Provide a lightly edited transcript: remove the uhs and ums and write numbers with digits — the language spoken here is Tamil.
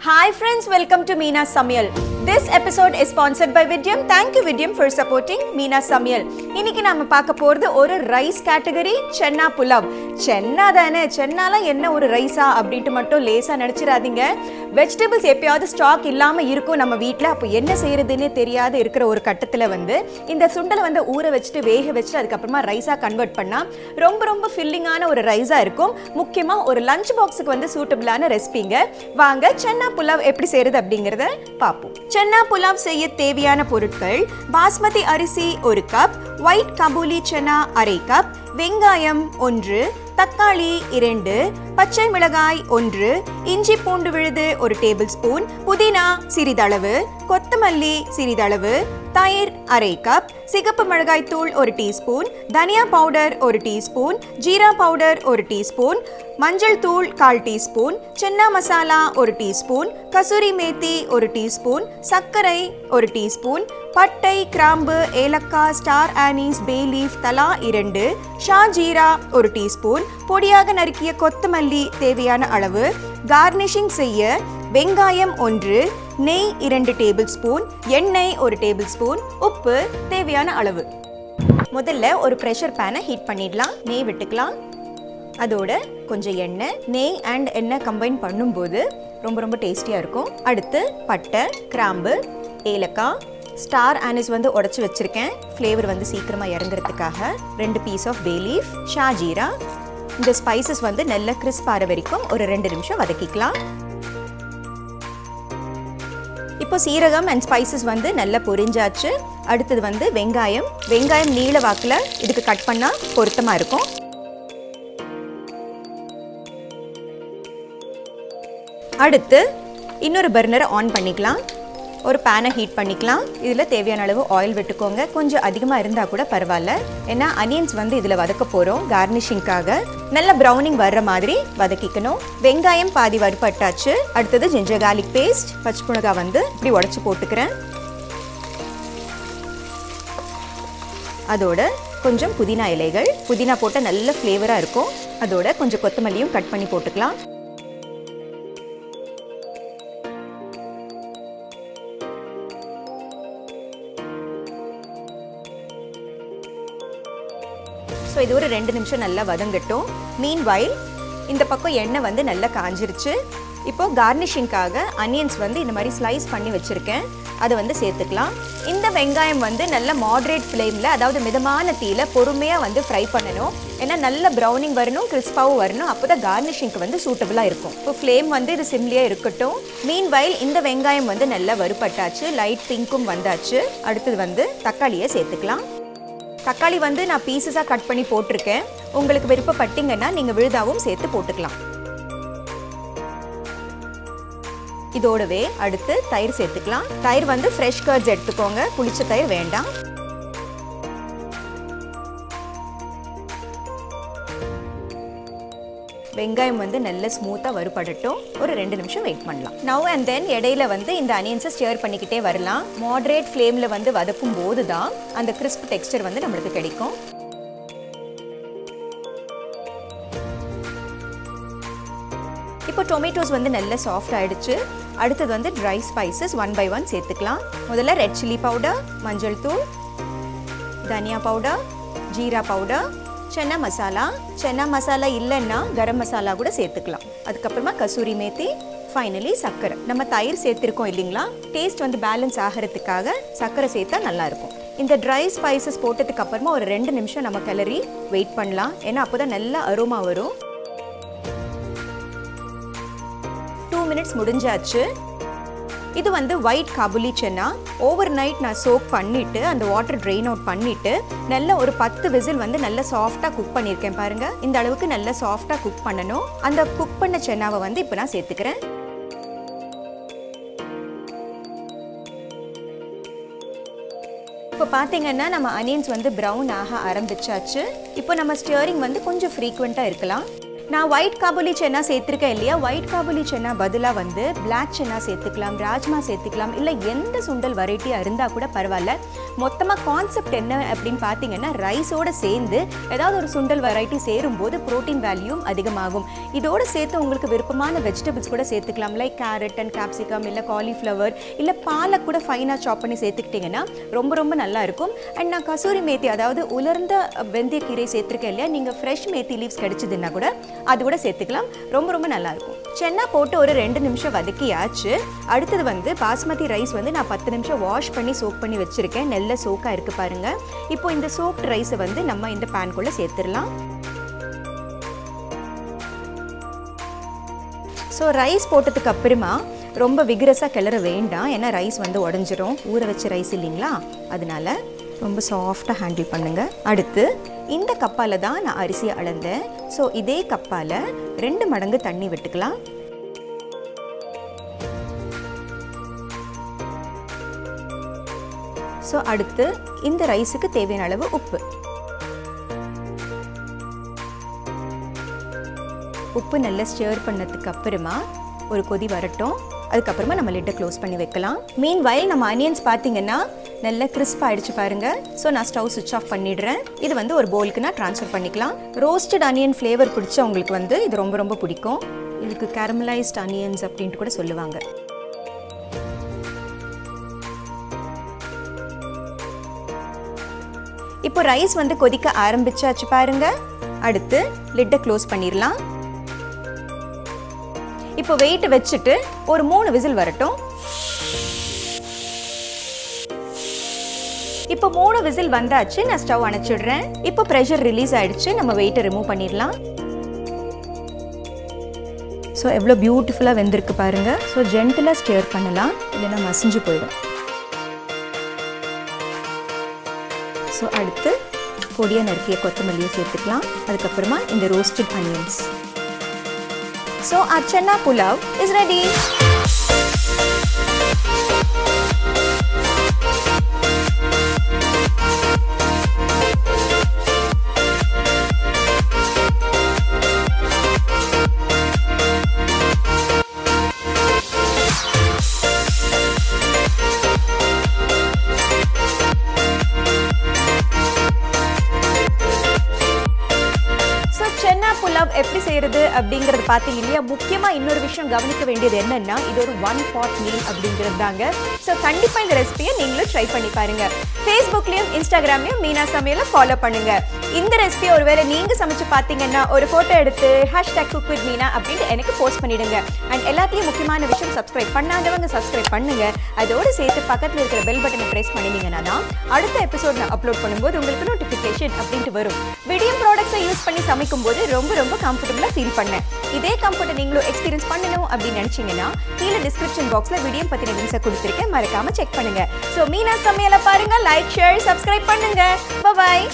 Hi friends, welcome to Meena's Samyal. This episode is sponsored by VIDIEM. Thank you VIDIEM for supporting Meena's Samyal. இன்னைக்கு நாம பார்க்க போறது ஒரு ரைஸ் கேட்டகரி சென்னா புலாவ். சென்னா தானே, சென்னால என்ன ஒரு ரைஸா அப்படின்ட்டு மட்டும் லேசா நினைச்சிராதீங்க. வெஜிடபிள்ஸ் எப்பயாவது ஸ்டாக் இல்லாம இருக்கும் நம்ம வீட்டில், அப்போ என்ன செய்யறதுன்னே தெரியாத இருக்கிற ஒரு கட்டத்தில் இந்த சுண்டலை ஊற வச்சுட்டு வேக வச்சுட்டு அதுக்கப்புறமா ரைஸாக கன்வெர்ட் பண்ணால் ரொம்ப ஃபில்லிங்கான ஒரு ரைஸாக இருக்கும். முக்கியமாக ஒரு லஞ்ச் பாக்ஸுக்கு சூட்டபிளான ரெசிபிங்க. வாங்க சென்னா புலாவ் எப்படி செய்யறது அப்படிங்கிறத பார்ப்போம். சென்னா புலாவ் செய்ய தேவையான பொருட்கள்: பாஸ்மதி அரிசி 1 கப், ஒயிட் கபூலி சென்னா 1/2 கப், வெங்காயம் 1, தக்காளி 2, பச்சை மிளகாய் 1, இஞ்சி பூண்டு விழுது 1 டேபிள் ஸ்பூன், புதினா சிறிதளவு, கொத்தமல்லி சிறிதளவு, தயிர் 1/2 கப், சிகப்பு மிளகாய் தூள் 1 டீஸ்பூன், தனியா powder 1 teaspoon, jeera powder 1 teaspoon, மஞ்சள் தூள் 1/4 டீஸ்பூன், சென்னா மசாலா 1 டீஸ்பூன், கசூரி மேத்தி 1 டீஸ்பூன், சர்க்கரை 1 டீஸ்பூன், பட்டை, கிராம்பு, ஏலக்காய், ஸ்டார் ஆனீஸ், பே லீஃப் தலா 2, ஷா ஜீரா 1 டீஸ்பூன், பொடியாக நறுக்கிய கொத்தமல்லி தேவையான அளவு, கார்னிஷிங் செய்ய வெங்காயம் 1, நெய் 2 டேபிள் ஸ்பூன், எண்ணெய் 1 டேபிள் ஸ்பூன், உப்பு தேவையான அளவு. முதல்ல ஒரு ப்ரெஷர் பேனை ஹீட் பண்ணிடலாம். நெய் விட்டுக்கலாம். அதோட கொஞ்சம் எண்ணெய், நெய் அண்ட் எண்ணெய் கம்பைன் பண்ணும்போது ரொம்ப டேஸ்டியாக இருக்கும். அடுத்து பட்டை, கிராம்பு, ஏலக்காய், ஸ்டார் ஆனிஸ் உடச்சி வச்சுருக்கேன் ஃப்ளேவர் சீக்கிரமாக இறங்குறதுக்காக, 2 piece of bay leaf, shah jeera. இந்த ஸ்பைசஸ் நல்ல கிறிஸ்ப் ஆகிற வரைக்கும் ஒரு 2 நிமிஷம் வதக்கிக்கலாம். இப்போ சீரகம் அண்ட் ஸ்பைசஸ் நல்லா பொரிஞ்சாச்சு. அடுத்தது வெங்காயம் நீள வாக்கில் இதுக்கு கட் பண்ணால் பொருத்தமாக இருக்கும். அடுத்து இன்னொரு பர்னரை ஆன் பண்ணிக்கலாம். ஒரு பேனை ஹீட் பண்ணிக்கலாம். இதில் தேவையான அளவு ஆயில் விட்டுக்கோங்க. கொஞ்சம் அதிகமாக இருந்தால் கூட பரவாயில்ல, ஏன்னா அனியன்ஸ் இதில் வதக்க போகிறோம். கார்னிஷிங்காக நல்ல ப்ரௌனிங் வர்ற மாதிரி வதக்கிக்கணும். வெங்காயம் பாதி வறுப்பட்டாச்சு. அடுத்தது ஜிஞ்சர் கார்லிக் பேஸ்ட், பச்சை மிளகாய் இப்படி உடச்சி போட்டுக்கிறேன். அதோட கொஞ்சம் புதினா இலைகள், புதினா போட்டால் நல்ல ஃப்ளேவராக இருக்கும். அதோட கொஞ்சம் கொத்தமல்லியும் கட் பண்ணி போட்டுக்கலாம். ஸோ இது ஒரு 2 நிமிஷம் நல்லா வதங்கட்டும். மீன்வைல் இந்த பக்கம் எண்ணெய் நல்லா காஞ்சிருச்சு. இப்போது கார்னிஷிங்காக அனியன்ஸ் இந்த மாதிரி ஸ்லைஸ் பண்ணி வச்சுருக்கேன், அதை சேர்த்துக்கலாம். இந்த வெங்காயம் நல்ல மாட்ரேட் ஃப்ளேமில், அதாவது மிதமான தீயில் பொறுமையாக ஃப்ரை பண்ணணும். ஏன்னா நல்ல ப்ரௌனிங் வரணும், கிறிஸ்பாவும் வரணும். அப்போ தான் கார்னிஷிங்க்கு சூட்டபிளாக இருக்கும். இப்போ ஃப்ளேம் இது சிம்லியாக இருக்கட்டும். மீன்வைல் இந்த வெங்காயம் நல்லா வறுப்பட்டாச்சு, லைட் பிங்க்கும் வந்தாச்சு. அடுத்தது தக்காளியை சேர்த்துக்கலாம். தக்காளி நான் பீசஸாக கட் பண்ணி போட்டிருக்கேன். உங்களுக்கு விருப்பப்பட்டீங்கன்னா நீங்கள் விழுதாவும் சேர்த்து போட்டுக்கலாம். இதோடவே அடுத்து தயிர் சேர்த்துக்கலாம். தயிர் ஃப்ரெஷ் கர்ட்ஸ் எடுத்துக்கோங்க, புளிச்ச தயிர் வேண்டாம். வெங்காயம் நல்ல ஸ்மூத்தாக வறுபடட்டும். ஒரு 2 நிமிஷம் வெயிட் பண்ணலாம். நவ் அண்ட் தென் இடையில இந்த அனியன்ஸை ஸ்டியர் பண்ணிக்கிட்டே வரலாம். மாட்ரேட் ஃப்ளேமில் வதக்கும் போது தான் அந்த கிறிஸ்ப் டெக்ஸ்டர் நம்மளுக்கு கிடைக்கும். இப்போ டொமேட்டோஸ் நல்லா சாஃப்ட் ஆகிடுச்சு. அடுத்தது ட்ரை ஸ்பைசஸ் 1 by 1 சேர்த்துக்கலாம். முதல்ல ரெட் சில்லி பவுடர், மஞ்சள் தூள், தனியா பவுடர், ஜீரா பவுடர், சென்னா மசாலா இல்லைன்னா கரம் மசாலா கூட சேர்த்துக்கலாம். அதுக்கப்புறமா கசூரி மேத்தி, ஃபைனலி சர்க்கரை. நம்ம தயிர் சேர்த்துருக்கோம் இல்லைங்களா, டேஸ்ட் பேலன்ஸ் ஆகிறதுக்காக சர்க்கரை சேர்த்தா நல்லாயிருக்கும். இந்த ட்ரை ஸ்பைசஸ் போட்டதுக்கு அப்புறமா ஒரு 2 நிமிஷம் நம்ம கிளறி வெயிட் பண்ணலாம். ஏன்னா அப்போ தான் நல்லா அரோமா வரும். 2 மினிட்ஸ் முடிஞ்சாச்சு. இது ஒயிட் காபுலி சென்னா. ஓவர் நைட் நான் சோக் பண்ணிவிட்டு அந்த வாட்டர் ட்ரெயின் அவுட் பண்ணிவிட்டு நல்ல ஒரு 10 விசில் நல்லா சாஃப்டாக குக் பண்ணியிருக்கேன் பாருங்கள். இந்த அளவுக்கு நல்லா சாஃப்டாக குக் பண்ணணும். அந்த குக் பண்ண சென்னாவை இப்போ நான் சேர்த்துக்கிறேன். இப்போ பார்த்தீங்கன்னா நம்ம அனியன்ஸ் ப்ரௌன் ஆக ஆரம்பிச்சாச்சு. இப்போ நம்ம ஸ்டியரிங் கொஞ்சம் ஃப்ரீக்வெண்ட்டாக இருக்கலாம். நான் ஒயிட் காபூலி சென்னா சேர்த்துருக்கேன் இல்லையா, ஒயிட் காபூலி சென்னா பதிலாக வந்து பிளாக் சென்னா சேர்த்துக்கலாம், ராஜ்மா சேர்த்துக்கலாம், இல்லை எந்த சுண்டல் வெரைட்டியாக இருந்தால் கூட பரவாயில்ல. மொத்தமாக கான்செப்ட் என்ன அப்படின்னு பார்த்தீங்கன்னா, ரைஸோடு சேர்ந்து ஏதாவது ஒரு சுண்டல் வெரைட்டி சேரும்போது ப்ரோட்டீன் வேல்யூம் அதிகமாகும். இதோடு சேர்த்து உங்களுக்கு விருப்பமான வெஜிடபிள்ஸ் கூட சேர்த்துக்கலாம், லைக் கேரட் அண்ட் கேப்சிகம், இல்லை காலிஃப்ளவர், இல்லை பாலக் கூட ஃபைனாக சாப் பண்ணி சேர்த்துக்கிட்டிங்கன்னா ரொம்ப ரொம்ப நல்லா இருக்கும். அண்ட் நான் கசூரி மேத்தி, அதாவது உலர்ந்த வெந்தயக்கீரை சேர்த்துருக்கேன் இல்லையா, நீங்கள் ஃப்ரெஷ் மேத்தி லீவ்ஸ் கிடைச்சதுன்னா கூட அது கூட சேர்த்துக்கலாம், ரொம்ப ரொம்ப நல்லாயிருக்கும். சென்னா போட்டு ஒரு 2 நிமிஷம் வதக்கியாச்சு. அடுத்தது வந்து பாஸ்மதி ரைஸ் வந்து நான் 10 நிமிஷம் வாஷ் பண்ணி சோக் பண்ணி வச்சுருக்கேன். நல்ல சோக்காக இருக்குது பாருங்கள். இப்போ இந்த சோக்ட் ரைஸை வந்து நம்ம இந்த பேன்குள்ளே சேர்த்துடலாம். ஸோ ரைஸ் போட்டதுக்கு அப்புறமா ரொம்ப விகரஸாக கிளற வேண்டாம், ஏன்னா ரைஸ் வந்து உடஞ்சிரும், ஊற வச்ச ரைஸ் இல்லைங்களா, அதனால ரொம்ப சாஃப்டாக ஹேண்டில் பண்ணுங்கள். அடுத்து இந்த கப்பால் தான் நான் அரிசியை அளந்தேன். ஸோ இதே கப்பால் 2 மடங்கு தண்ணி விட்டுக்கலாம். ஸோ அடுத்து இந்த ரைஸுக்கு தேவையான அளவு உப்பு. உப்பு நல்லா ஸ்டிர் பண்ணதுக்கு அப்புறமா ஒரு கொதி வரட்டும். அதுக்கப்புறமா நம்ம லிட்டை க்ளோஸ் பண்ணி வைக்கலாம். மீன் வயல் நம்ம அனியன்ஸ் பார்த்தீங்கன்னா நல்லா கிறிஸ்ப் ஆகிடுச்சு பாருங்கள். ஸோ நான் ஸ்டவ் சுவிட்ச் ஆஃப் பண்ணிடுறேன். இது வந்து ஒரு பவுலுக்கு நான் ட்ரான்ஸ்ஃபர் பண்ணிக்கலாம். ரோஸ்டட் அனியன் ஃப்ளேவர் பிடிச்சவங்களுக்கு வந்து இது ரொம்ப ரொம்ப பிடிக்கும். இதுக்கு கேரமலைஸ்ட் அனியன்ஸ் அப்படின்ட்டு கூட சொல்லுவாங்க. இப்போ ரைஸ் வந்து கொதிக்க ஆரம்பிச்சாச்சு பாருங்க. அடுத்து லிட்டை க்ளோஸ் பண்ணிடலாம். இப்போ வெயிட் வச்சுட்டு ஒரு 3 விசில் வரட்டும். இப்போ 3 விசில் வந்தாச்சு. நான் ஸ்டவ் அணைச்சிடுறேன். இப்போ ப்ரெஷர் ரிலீஸ் ஆயிடுச்சு. நம்ம வெயிட்டை ரிமூவ் பண்ணிடலாம். ஸோ எவ்வளோ பியூட்டிஃபுல்லாக வெந்திருக்கு பாருங்க. ஸோ ஜென்டிலாக ஸ்டிர் பண்ணலாம், இல்லைன்னா மசிஞ்சு போயிடும். ஸோ அடுத்து பொடியாக நறுக்கிய கொத்தமல்லியை சேர்த்துக்கலாம். அதுக்கப்புறமா இந்த roasted onions. So our Chenna Pulav is ready. சென்னா புலாவ் எப்படி செய்யறது அப்படிங்கறது பாத்தீங்க இல்லையா. முக்கியமா இன்னொரு விஷயம் கவனிக்க வேண்டியது என்னன்னா, இது ஒரு 1 pot மீல் அப்படிங்கிறது தாங்க. ஸோ கண்டிப்பா இந்த ரெசிபியை நீங்களும் ட்ரை பண்ணி பாருங்க. ஃபேஸ்புக்லயும் இன்ஸ்டாகிராம்லயும் மீனா சமையலை ஃபாலோ பண்ணுங்க. இந்த ரெசிபியை ஒருவேளை நீங்க சமைச்சு பார்த்தீங்கன்னா ஒரு போட்டோ எடுத்து #cook_with_meena அப்படின்ட்டு எனக்கு போஸ்ட் பண்ணிடுங்க. அண்ட் எல்லாத்தையும் முக்கியமான விஷயம், சப்ஸ்கிரைப் பண்ணாதவங்க சப்ஸ்கிரைப் பண்ணுங்க. அதோடு சேர்த்து பக்கத்தில் இருக்கிற பெல் பட்டனை பிரஸ் பண்ணினீங்கன்னா தான் அடுத்த எபிசோட் நான் அப்லோட் பண்ணும்போது உங்களுக்கு நோட்டிஃபிகேஷன் அப்படின்ட்டு வரும். விடியம் ப்ராடக்ட்ஸை யூஸ் பண்ணி சமைக்கும் போது ரொம்ப ரொம்ப கம்ஃபர்டபுளாக ஃபீல் பண்ணேன். இதே கம்ஃபர்ட்டை நீங்களும் எக்ஸ்பீரியன்ஸ் பண்ணணும் அப்படின்னு நினைச்சீங்கன்னா கீழே டிஸ்கிரிப்ஷன் பாக்ஸில் விடியம் பற்றின லிங்க்ஸை கொடுத்துருக்கேன், மறக்காம செக் பண்ணுங்க. ஸோ மீனா சமையலை பாருங்க, லைக், ஷேர், சப்ஸ்கிரைப் பண்ணுங்க. பாய்.